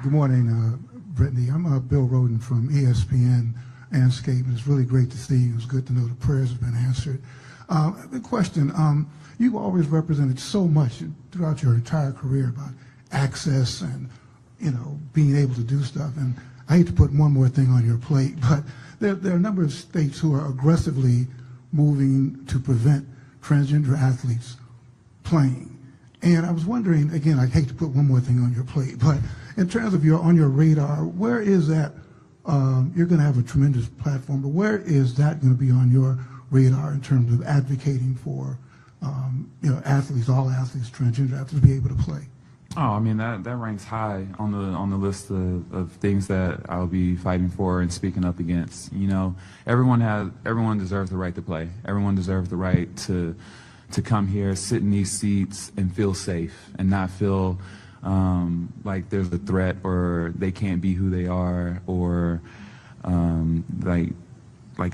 Good morning, Brittany. I'm Bill Roden from ESPN Anscape, and it's really great to see you. It's good to know the prayers have been answered. The question, you've always represented so much throughout your entire career about access and, being able to do stuff. And I hate to put one more thing on your plate, but there are a number of states who are aggressively moving to prevent transgender athletes playing. And I was wondering, again, I hate to put one more thing on your plate, but in terms of on your radar, where is that? You're going to have a tremendous platform, but where is that going to be on your radar in terms of advocating for, athletes, all athletes, transgender athletes, to be able to play? Oh, I mean that ranks high on the list of things that I'll be fighting for and speaking up against. Everyone deserves the right to play. Everyone deserves the right to come here, sit in these seats, and feel safe, and not feel like there's a threat or they can't be who they are, or like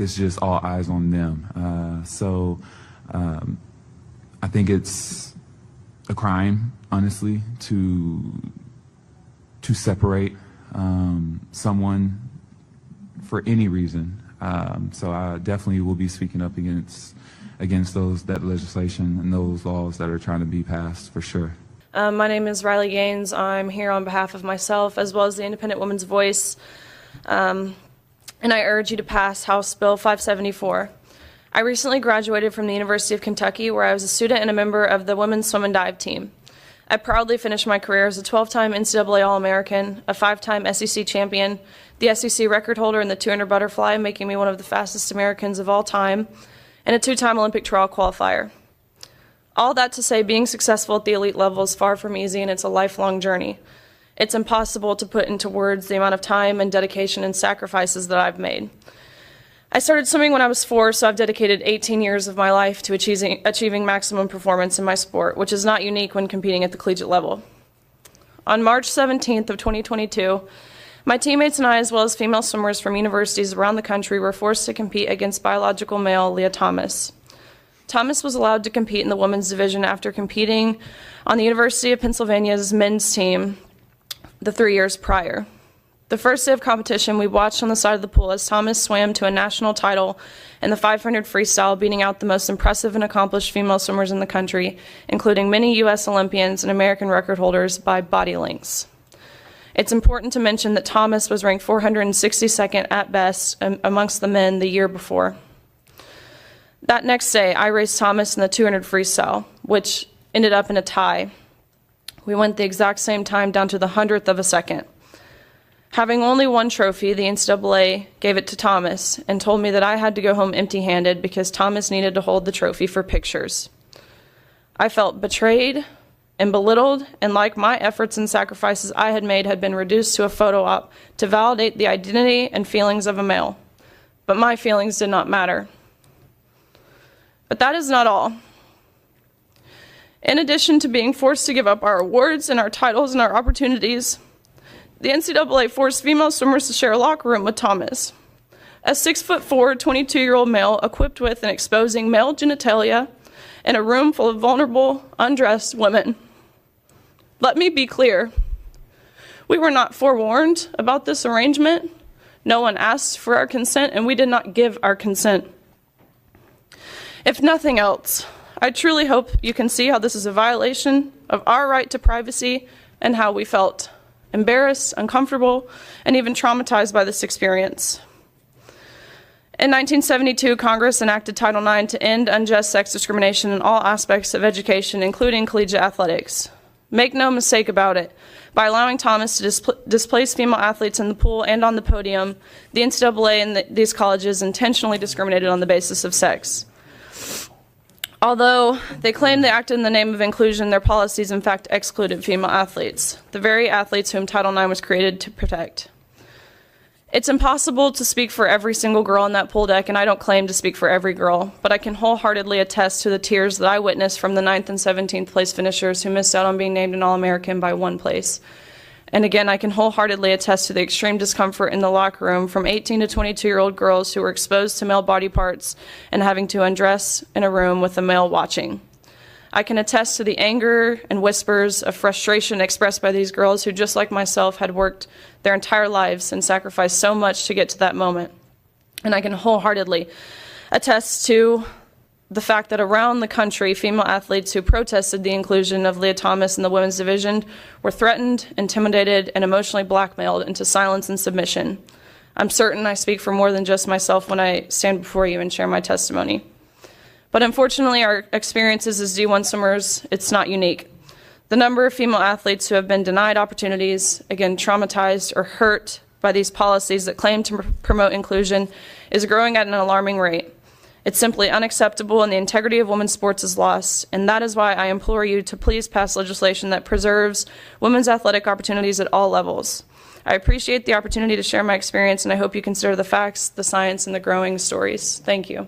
it's just all eyes on them. So I think it's a crime, honestly, to separate someone for any reason. So I definitely will be speaking up against that legislation and those laws that are trying to be passed, for sure. My name is Riley Gaines. I'm here on behalf of myself as well as the Independent Women's Voice, and I urge you to pass House Bill 574. I recently graduated from the University of Kentucky, where I was a student and a member of the women's swim and dive team. I proudly finished my career as a 12-time NCAA All-American, a 5-time SEC champion, the SEC record holder in the 200 butterfly, making me one of the fastest Americans of all time, and a 2-time Olympic trial qualifier. All that to say, being successful at the elite level is far from easy, and it's a lifelong journey. It's impossible to put into words the amount of time and dedication and sacrifices that I've made. I started swimming when I was 4, so I've dedicated 18 years of my life to achieving maximum performance in my sport, which is not unique when competing at the collegiate level. On March 17th of 2022, my teammates and I, as well as female swimmers from universities around the country, were forced to compete against biological male Lia Thomas. Thomas was allowed to compete in the women's division after competing on the University of Pennsylvania's men's team the 3 years prior. The first day of competition, we watched on the side of the pool as Thomas swam to a national title in the 500 freestyle, beating out the most impressive and accomplished female swimmers in the country, including many U.S. Olympians and American record holders by body lengths. It's important to mention that Thomas was ranked 462nd at best amongst the men the year before. That next day, I raced Thomas in the 200 freestyle, which ended up in a tie. We went the exact same time down to the 100th of a second. Having only one trophy, the NCAA gave it to Thomas and told me that I had to go home empty-handed because Thomas needed to hold the trophy for pictures. I felt betrayed and belittled, and like my efforts and sacrifices I had made had been reduced to a photo op to validate the identity and feelings of a male. But my feelings did not matter. But that is not all. In addition to being forced to give up our awards and our titles and our opportunities, the NCAA forced female swimmers to share a locker room with Thomas, a 6'4", 22-year-old male equipped with and exposing male genitalia in a room full of vulnerable, undressed women. Let me be clear. We were not forewarned about this arrangement. No one asked for our consent, and we did not give our consent. If nothing else, I truly hope you can see how this is a violation of our right to privacy and how we felt. Embarrassed, uncomfortable, and even traumatized by this experience. In 1972, Congress enacted Title IX to end unjust sex discrimination in all aspects of education, including collegiate athletics. Make no mistake about it, by allowing Thomas to displace female athletes in the pool and on the podium, the NCAA and these colleges intentionally discriminated on the basis of sex. Although they claim they acted in the name of inclusion, their policies in fact excluded female athletes, the very athletes whom Title IX was created to protect. It's impossible to speak for every single girl on that pool deck, and I don't claim to speak for every girl, but I can wholeheartedly attest to the tears that I witnessed from the 9th and 17th place finishers who missed out on being named an All-American by 1 place. And again, I can wholeheartedly attest to the extreme discomfort in the locker room from 18 to 22-year-old girls who were exposed to male body parts and having to undress in a room with a male watching. I can attest to the anger and whispers of frustration expressed by these girls who, just like myself, had worked their entire lives and sacrificed so much to get to that moment. And I can wholeheartedly attest to the fact that around the country, female athletes who protested the inclusion of Leah Thomas in the women's division were threatened, intimidated, and emotionally blackmailed into silence and submission. I'm certain I speak for more than just myself when I stand before you and share my testimony. But unfortunately, our experiences as D1 swimmers, it's not unique. The number of female athletes who have been denied opportunities, again, traumatized or hurt by these policies that claim to promote inclusion is growing at an alarming rate. It's simply unacceptable, and the integrity of women's sports is lost, and that is why I implore you to please pass legislation that preserves women's athletic opportunities at all levels. I appreciate the opportunity to share my experience, and I hope you consider the facts, the science, and the growing stories. Thank you.